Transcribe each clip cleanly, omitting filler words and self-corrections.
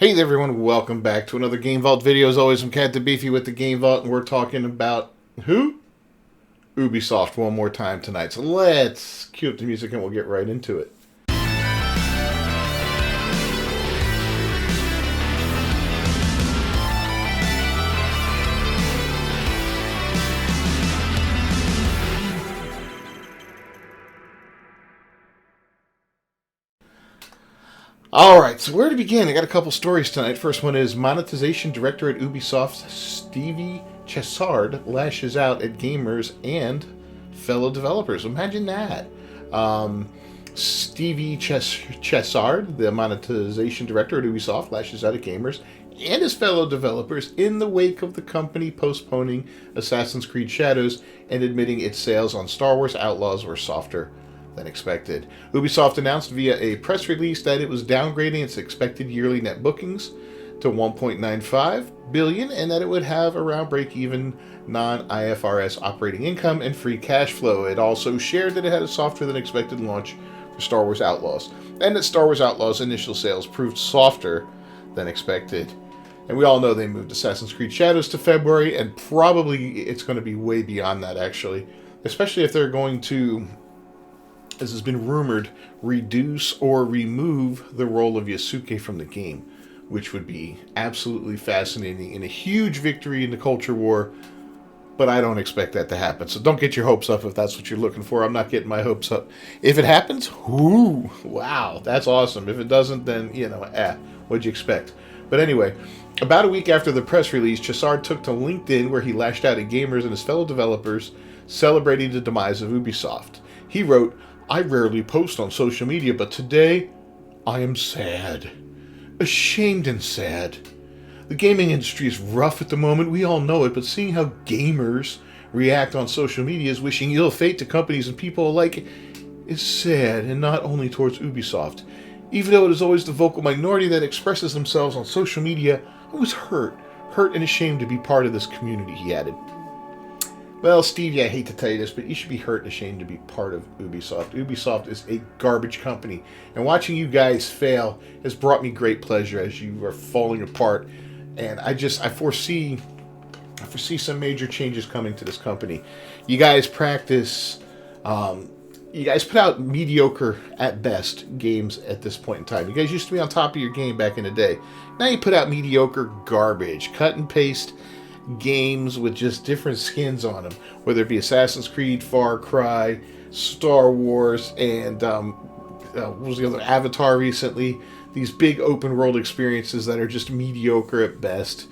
Hey there everyone, welcome back to another Game Vault video. As always, I'm Captain Beefy with the Game Vault, and we're talking about who? Ubisoft one more time tonight. So let's cue up the music and we'll get right into it. Alright, so where to begin? I got a couple stories tonight. First one is monetization director at Ubisoft, Stevie Chessard, lashes out at gamers and fellow developers. Imagine that. Stevie Chessard, the monetization director at Ubisoft, lashes out at gamers and his fellow developers in the wake of the company postponing Assassin's Creed Shadows and admitting its sales on Star Wars Outlaws were softer than expected. Ubisoft announced via a press release that it was downgrading its expected yearly net bookings to 1.95 billion and that it would have around break-even non-IFRS operating income and free cash flow. It also shared that it had a softer than expected launch for Star Wars Outlaws and that Star Wars Outlaws initial sales proved softer than expected. And we all know they moved Assassin's Creed Shadows to February, and probably it's going to be way beyond that, actually, especially if they're going to, as has been rumored, reduce or remove the role of Yasuke from the game, which would be absolutely fascinating and a huge victory in the culture war, but I don't expect that to happen. So don't get your hopes up if that's what you're looking for. I'm not getting my hopes up. If it happens, whoo, wow, that's awesome. If it doesn't, then, what'd you expect? But anyway, about a week after the press release, Chessard took to LinkedIn where he lashed out at gamers and his fellow developers, celebrating the demise of Ubisoft. He wrote, "I rarely post on social media, but today I am sad. Ashamed and sad. The gaming industry is rough at the moment, we all know it, but seeing how gamers react on social media is wishing ill fate to companies and people alike is sad, and not only towards Ubisoft. Even though it is always the vocal minority that expresses themselves on social media, I was hurt and ashamed to be part of this community," he added. Well, Stevie, I hate to tell you this, but you should be hurt and ashamed to be part of Ubisoft. Ubisoft is a garbage company, and watching you guys fail has brought me great pleasure as you are falling apart. And I foresee some major changes coming to this company. You guys you guys put out mediocre at best games at this point in time. You guys used to be on top of your game back in the day. Now you put out mediocre garbage, cut and paste games with just different skins on them, whether it be Assassin's Creed, Far Cry, Star Wars, and what was the other, Avatar recently. These big open world experiences that are just mediocre at best,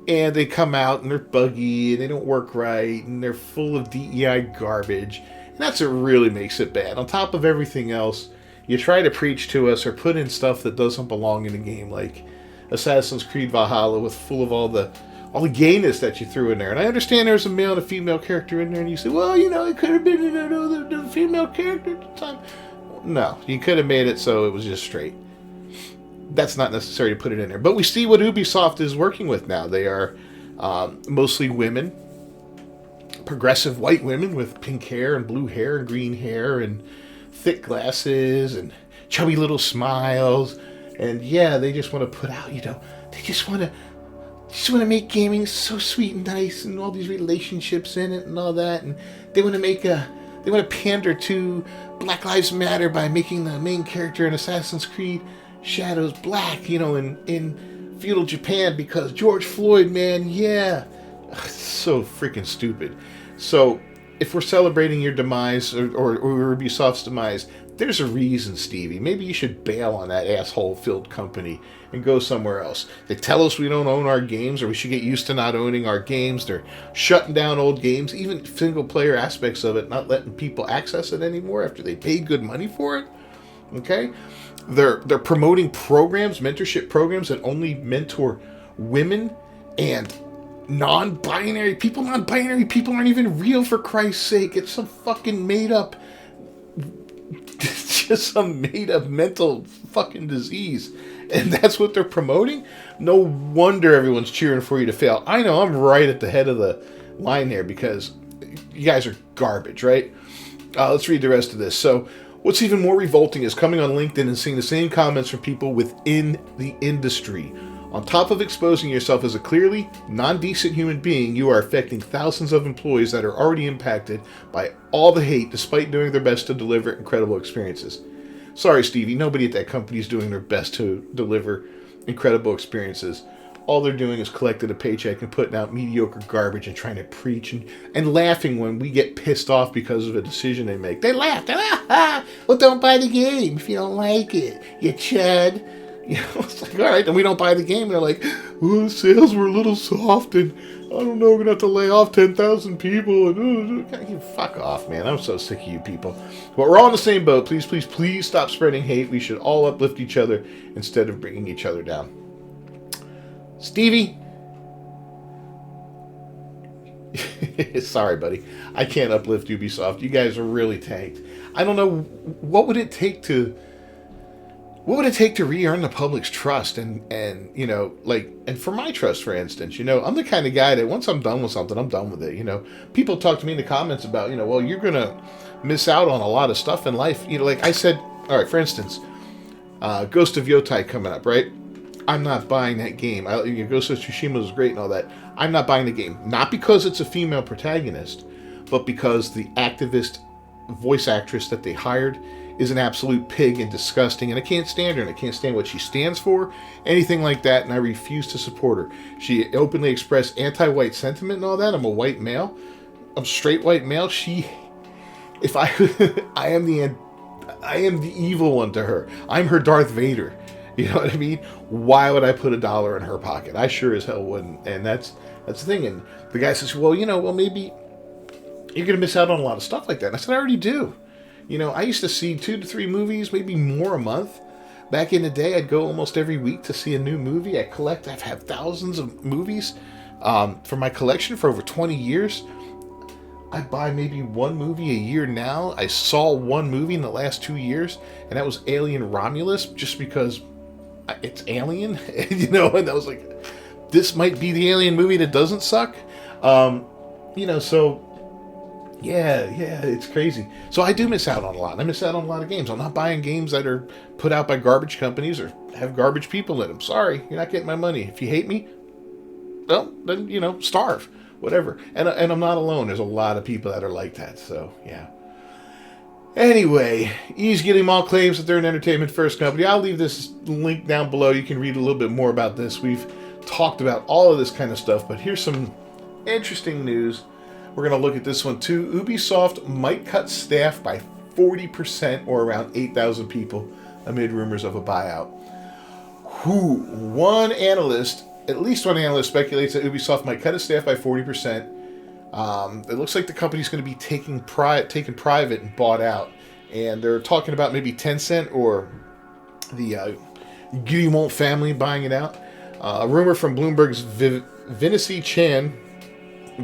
and they come out and they're buggy and they don't work right and they're full of DEI garbage, and that's what really makes it bad. On top of everything else, you try to preach to us or put in stuff that doesn't belong in the game, like Assassin's Creed Valhalla, with full of all the gayness that you threw in there. And I understand there's a male and a female character in there, and you say, well, it could have been the female character at the time. No, you could have made it so it was just straight. That's not necessary to put it in there. But we see what Ubisoft is working with now. They are mostly women, progressive white women with pink hair and blue hair and green hair and thick glasses and chubby little smiles. And yeah, they just want to put out, they just want to make gaming so sweet and nice and all these relationships in it and all that. And they want to pander to Black Lives Matter by making the main character in Assassin's Creed Shadows black, in feudal Japan because George Floyd, man, yeah. So freaking stupid. So if we're celebrating your demise or Ubisoft's demise, there's a reason, Stevie. Maybe you should bail on that asshole-filled company and go somewhere else. They tell us we don't own our games, or we should get used to not owning our games. They're shutting down old games, even single-player aspects of it, not letting people access it anymore after they paid good money for it. Okay? They're promoting programs, mentorship programs that only mentor women and non-binary people. Non-binary people aren't even real, for Christ's sake. It's some fucking made-up... It's just some made-up mental fucking disease. And that's what they're promoting? No wonder everyone's cheering for you to fail. I know, I'm right at the head of the line there because you guys are garbage, right? Let's read the rest of this. So, what's even more revolting is coming on LinkedIn and seeing the same comments from people within the industry. On top of exposing yourself as a clearly non-decent human being, you are affecting thousands of employees that are already impacted by all the hate despite doing their best to deliver incredible experiences. Sorry, Stevie, nobody at that company is doing their best to deliver incredible experiences. All they're doing is collecting a paycheck and putting out mediocre garbage and trying to preach and laughing when we get pissed off because of a decision they make. They laugh. Well, don't buy the game if you don't like it, you chud. You know, it's like, all right, then we don't buy the game. They're like, well, the sales were a little soft, and I don't know, we're going to have to lay off 10,000 people. And fuck off, man. I'm so sick of you people. But we're all in the same boat. Please, please, please stop spreading hate. We should all uplift each other instead of bringing each other down. Stevie? Sorry, buddy. I can't uplift Ubisoft. You guys are really tanked. I don't know, what would it take to re-earn the public's trust and you know, like, and for my trust, for instance, you know, I'm the kind of guy that once I'm done with something, I'm done with it. You know, people talk to me in the comments about, you know, well, you're going to miss out on a lot of stuff in life. You know, like I said, all right, for instance, Ghost of Yotai coming up, right? I'm not buying that game. Ghost of Tsushima was great and all that. I'm not buying the game. Not because it's a female protagonist, but because the activist voice actress that they hired is an absolute pig and disgusting, and I can't stand her, and I can't stand what she stands for, anything like that, and I refuse to support her. She openly expressed anti-white sentiment and all that. I'm a white male. I'm straight white male. I am the evil one to her. I'm her Darth Vader. You know what I mean? Why would I put $1 in her pocket? I sure as hell wouldn't. And that's the thing. And the guy says, well, you know, well, maybe you're going to miss out on a lot of stuff like that. And I said, I already do. You know, I used to see 2 to 3 movies, maybe more a month. Back in the day, I'd go almost every week to see a new movie. I've had thousands of movies for my collection for over 20 years. I buy maybe 1 movie a year now. I saw 1 movie in the last 2 years, and that was Alien Romulus, just because it's Alien, you know, and I was like, this might be the Alien movie that doesn't suck. You know, so yeah, it's crazy. So I do miss out on a lot. I miss out on a lot of games. I'm not buying games that are put out by garbage companies or have garbage people in them. Sorry, you're not getting my money. If you hate me, well, then, you know, starve, whatever. And I'm not alone. There's a lot of people that are like that. So yeah. Anyway, E's Guillemot claims that they're an entertainment first company. I'll leave this link down below. You can read a little bit more about this. We've talked about all of this kind of stuff, but here's some interesting news. We're going to look at this one too. Ubisoft might cut staff by 40% or around 8,000 people amid rumors of a buyout. At least one analyst speculates that Ubisoft might cut its staff by 40%. It looks like the company's going to be taken private and bought out. And they're talking about maybe Tencent or the Guillemot family buying it out. A rumor from Bloomberg's Vinci Chan,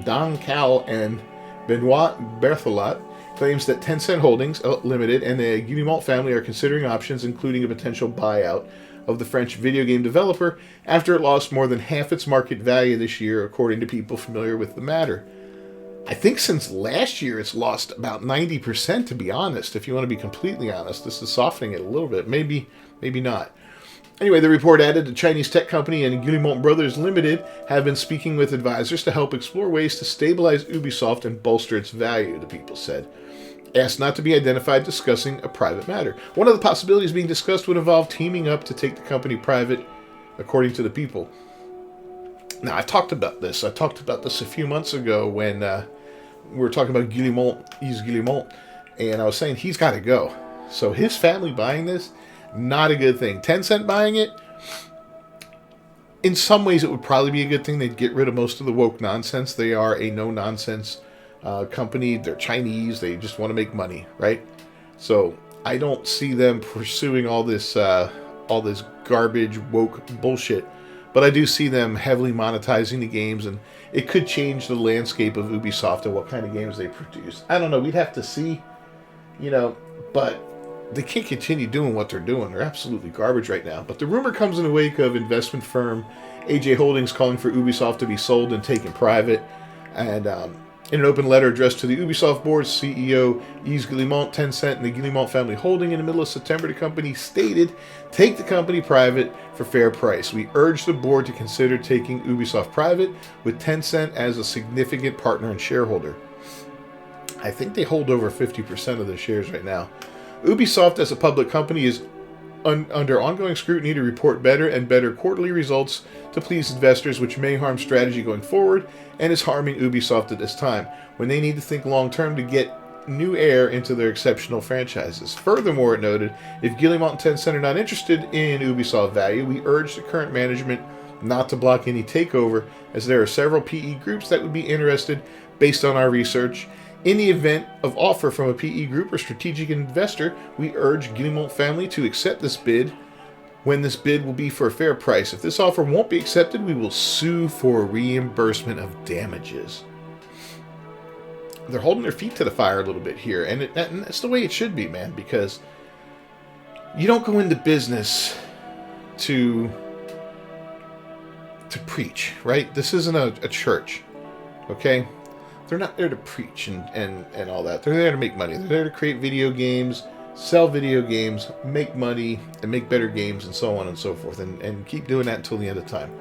Don Cal, and Benoit Berthelot claims that Tencent Holdings Limited and the Guillemot family are considering options, including a potential buyout of the French video game developer after it lost more than half its market value this year, according to people familiar with the matter. I think since last year it's lost about 90%, to be honest. If you want to be completely honest, this is softening it a little bit. Maybe not. Anyway, the report added the Chinese tech company and Guillemot Brothers Limited have been speaking with advisors to help explore ways to stabilize Ubisoft and bolster its value, the people said. Asked not to be identified, discussing a private matter. One of the possibilities being discussed would involve teaming up to take the company private, according to the people. Now, I talked about this a few months ago when we were talking about Yves Guillemot, and I was saying he's got to go. So his family buying this, not a good thing. Tencent buying it, in some ways it would probably be a good thing. They'd get rid of most of the woke nonsense. They are a no-nonsense company. They're Chinese. They just want to make money, right? So I don't see them pursuing all this garbage woke bullshit. But I do see them heavily monetizing the games, and it could change the landscape of Ubisoft and what kind of games they produce. I don't know. We'd have to see, you know, but they can't continue doing what they're doing. They're absolutely garbage right now. But the rumor comes in the wake of investment firm AJ Holdings calling for Ubisoft to be sold and taken private. And In an open letter addressed to the Ubisoft board, CEO Yves Guillemot, Tencent, and the Guillemot family holding in the middle of September, the company stated, take the company private for fair price. We urge the board to consider taking Ubisoft private with Tencent as a significant partner and shareholder. I think they hold over 50% of the shares right now. Ubisoft as a public company is under ongoing scrutiny to report better and better quarterly results to please investors, which may harm strategy going forward and is harming Ubisoft at this time, when they need to think long term to get new air into their exceptional franchises. Furthermore, it noted, if Guillemot and Tencent are not interested in Ubisoft value, we urge the current management not to block any takeover, as there are several PE groups that would be interested based on our research. In the event of offer from a PE group or strategic investor, we urge Guillemot family to accept this bid when this bid will be for a fair price. If this offer won't be accepted, we will sue for reimbursement of damages. They're holding their feet to the fire a little bit here, and that's the way it should be, man, because you don't go into business to preach, right? This isn't a church, okay? They're not there to preach and all that. They're there to make money. They're there to create video games, sell video games, make money, and make better games, and so on and so forth, and keep doing that until the end of time.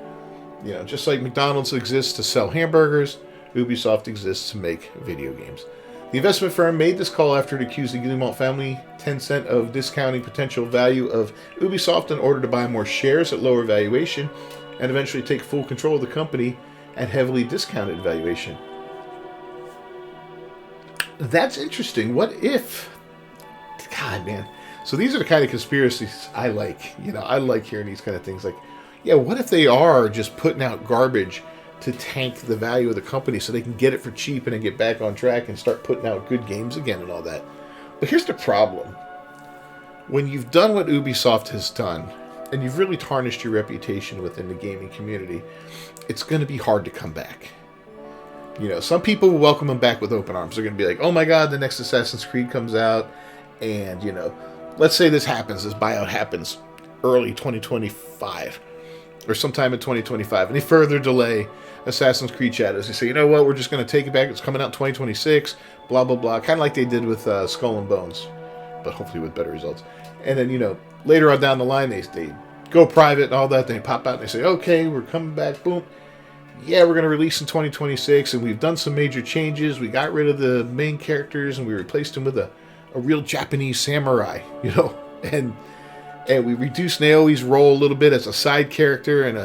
You know, just like McDonald's exists to sell hamburgers, Ubisoft exists to make video games. The investment firm made this call after it accused the Guillemot family, Tencent, of discounting potential value of Ubisoft in order to buy more shares at lower valuation and eventually take full control of the company at heavily discounted valuation. That's interesting. What if... God, man. So these are the kind of conspiracies I like. You know, I like hearing these kind of things. Like, yeah, what if they are just putting out garbage to tank the value of the company so they can get it for cheap and then get back on track and start putting out good games again and all that? But here's the problem. When you've done what Ubisoft has done, and you've really tarnished your reputation within the gaming community, it's going to be hard to come back. You know, some people will welcome them back with open arms. They're going to be like, oh my God, the next Assassin's Creed comes out. And, you know, let's say this buyout happens early 2025 or sometime in 2025. And they further delay Assassin's Creed Shadows. They say, you know what, we're just going to take it back. It's coming out in 2026, blah, blah, blah. Kind of like they did with Skull and Bones, but hopefully with better results. And then, you know, later on down the line, they go private and all that. They pop out and they say, okay, we're coming back, boom. Yeah, we're going to release in 2026, and we've done some major changes. We got rid of the main characters, and we replaced them with a real Japanese samurai, you know, and we reduced Naoi's role a little bit as a side character and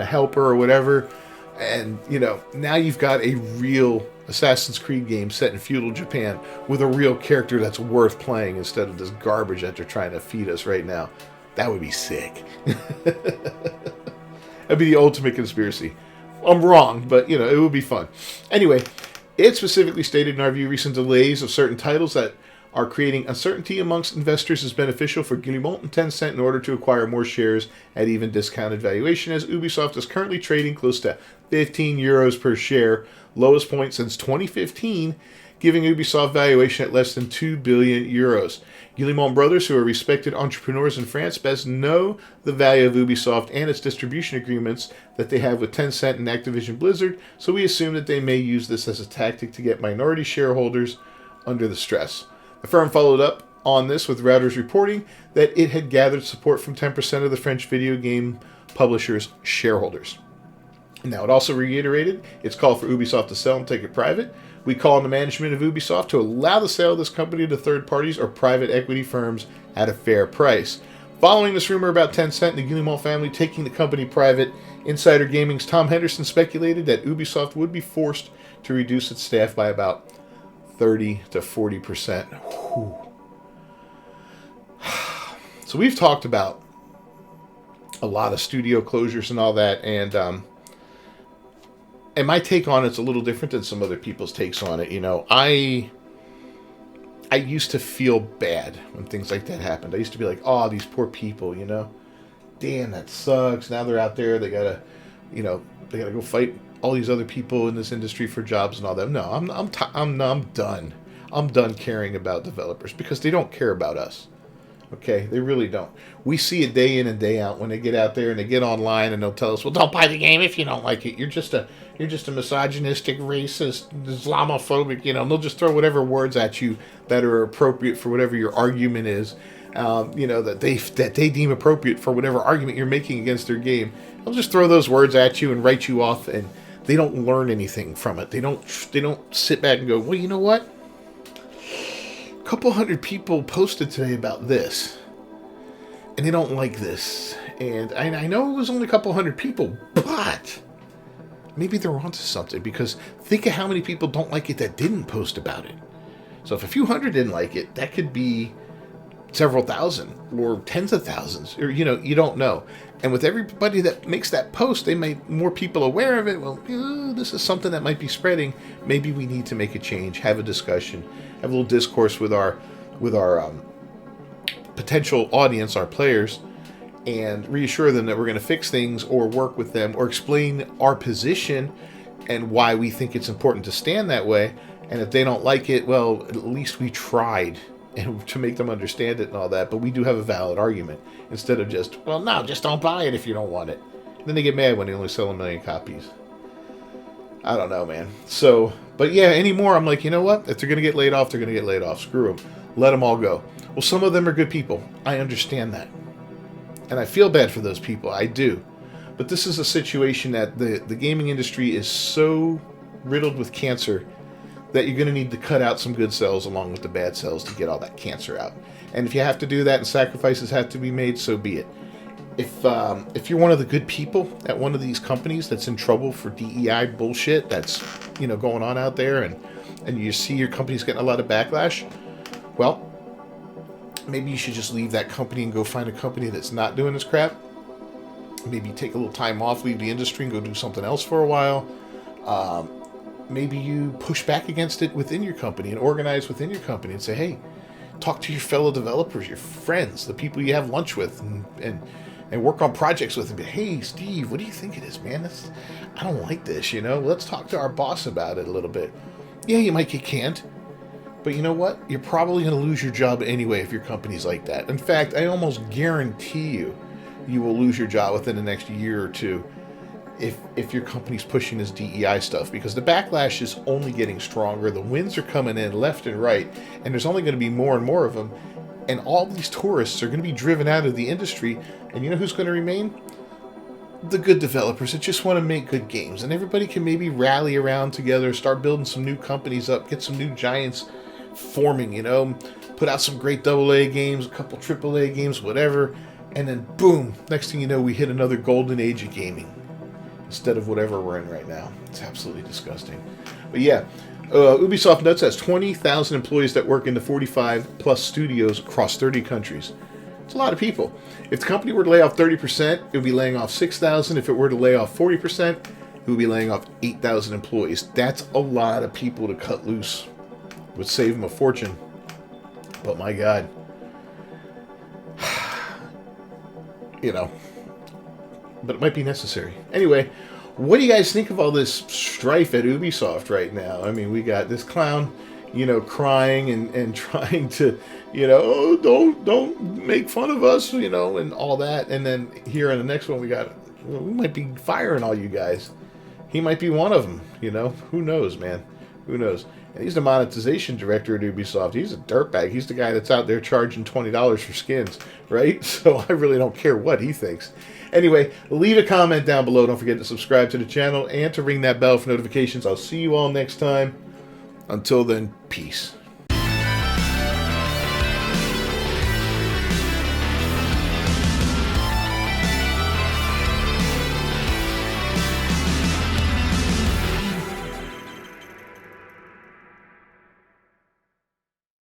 a helper or whatever. And, you know, now you've got a real Assassin's Creed game set in feudal Japan with a real character that's worth playing instead of this garbage that they're trying to feed us right now. That would be sick. That'd be the ultimate conspiracy. I'm wrong, but, you know, it would be fun. Anyway, it specifically stated in our view recent delays of certain titles that are creating uncertainty amongst investors is beneficial for Guillemot and Tencent in order to acquire more shares at even discounted valuation, as Ubisoft is currently trading close to 15 euros per share, lowest point since 2015, giving Ubisoft valuation at less than 2 billion euros. Guillemot brothers, who are respected entrepreneurs in France, best know the value of Ubisoft and its distribution agreements that they have with Tencent and Activision Blizzard, so we assume that they may use this as a tactic to get minority shareholders under the stress. The firm followed up on this with Reuters reporting that it had gathered support from 10% of the French video game publishers' shareholders. Now, it also reiterated its call for Ubisoft to sell and take it private. We call on the management of Ubisoft to allow the sale of this company to third parties or private equity firms at a fair price. Following this rumor about Tencent and the Guillemot family taking the company private, Insider Gaming's Tom Henderson speculated that Ubisoft would be forced to reduce its staff by about 30 to 40%. Whew. So we've talked about a lot of studio closures and all that, and my take on it's a little different than some other people's takes on it. You know, I used to feel bad when things like that happened. I used to be like, oh, these poor people, you know, damn, that sucks. Now they're out there, they gotta go fight all these other people in this industry for jobs and all that. No, I'm done. I'm done caring about developers because they don't care about us. Okay, they really don't. We see it day in and day out when they get out there and they get online and they'll tell us, "Well, don't buy the game if you don't like it. You're just a misogynistic, racist, Islamophobic." And they'll just throw whatever words at you that are appropriate for whatever your argument is. That they deem appropriate for whatever argument you're making against their game. They'll just throw those words at you and write you off, and they don't learn anything from it. They don't sit back and go, "Well, you know what? A couple hundred people posted today about this, and they don't like this. And I know it was only a couple hundred people, but maybe they're onto something, because think of how many people don't like it that didn't post about it. So if a few hundred didn't like it, that could be several thousand or tens of thousands, or you don't know. And with everybody that makes that post, they make more people aware of it. Well, this is something that might be spreading. Maybe we need to make a change, have a discussion, have a little discourse with our potential audience, our players, and reassure them that we're going to fix things, or work with them, or explain our position and why we think it's important to stand that way. And if they don't like it, well, at least we tried, and to make them understand it and all that. But we do have a valid argument, instead of just, "Well, no, just don't buy it if you don't want it." And then they get mad when they only sell 1 million copies. I don't know, man. So, but yeah, anymore, I'm like, you know what? If they're going to get laid off, they're going to get laid off. Screw them. Let them all go. Well, some of them are good people. I understand that. And I feel bad for those people. I do. But this is a situation that the gaming industry is so riddled with cancer that you're going to need to cut out some good cells along with the bad cells to get all that cancer out. And if you have to do that and sacrifices have to be made, so be it. If you're one of the good people at one of these companies that's in trouble for DEI bullshit that's going on out there, and you see your company's getting a lot of backlash, well, maybe you should just leave that company and go find a company that's not doing this crap. Maybe take a little time off, leave the industry, and go do something else for a while. Maybe you push back against it within your company and organize within your company and say, hey, talk to your fellow developers, your friends, the people you have lunch with, and work on projects with them. But, hey, Steve, what do you think it is, man? I don't like this, Let's talk to our boss about it a little bit. Yeah, you might get canned. But you know what? You're probably going to lose your job anyway if your company's like that. In fact, I almost guarantee you will lose your job within the next year or two if your company's pushing this DEI stuff, because the backlash is only getting stronger. The winds are coming in left and right, and there's only going to be more and more of them. And all these tourists are going to be driven out of the industry. And you know who's going to remain? The good developers that just want to make good games. And everybody can maybe rally around together, start building some new companies up, get some new giants forming, put out some great AA games, a couple AAA games, whatever. And then boom, next thing you know, we hit another golden age of gaming instead of whatever we're in right now. It's absolutely disgusting. But yeah, Ubisoft Nuts has 20,000 employees that work in the 45 plus studios across 30 countries. It's a lot of people. If the company were to lay off 30%, it would be laying off 6,000. If it were to lay off 40%, it would be laying off 8,000 employees. That's a lot of people to cut loose. It would save them a fortune. But my God. But it might be necessary. Anyway, what do you guys think of all this strife at Ubisoft right now? I mean, we got this clown, crying and trying to, oh, don't make fun of us, and all that. And then here in the next one, we might be firing all you guys. He might be one of them, Who knows, man? Who knows? And he's the monetization director at Ubisoft. He's a dirtbag. He's the guy that's out there charging $20 for skins, right? So I really don't care what he thinks. Anyway, leave a comment down below. Don't forget to subscribe to the channel and to ring that bell for notifications. I'll see you all next time. Until then, peace.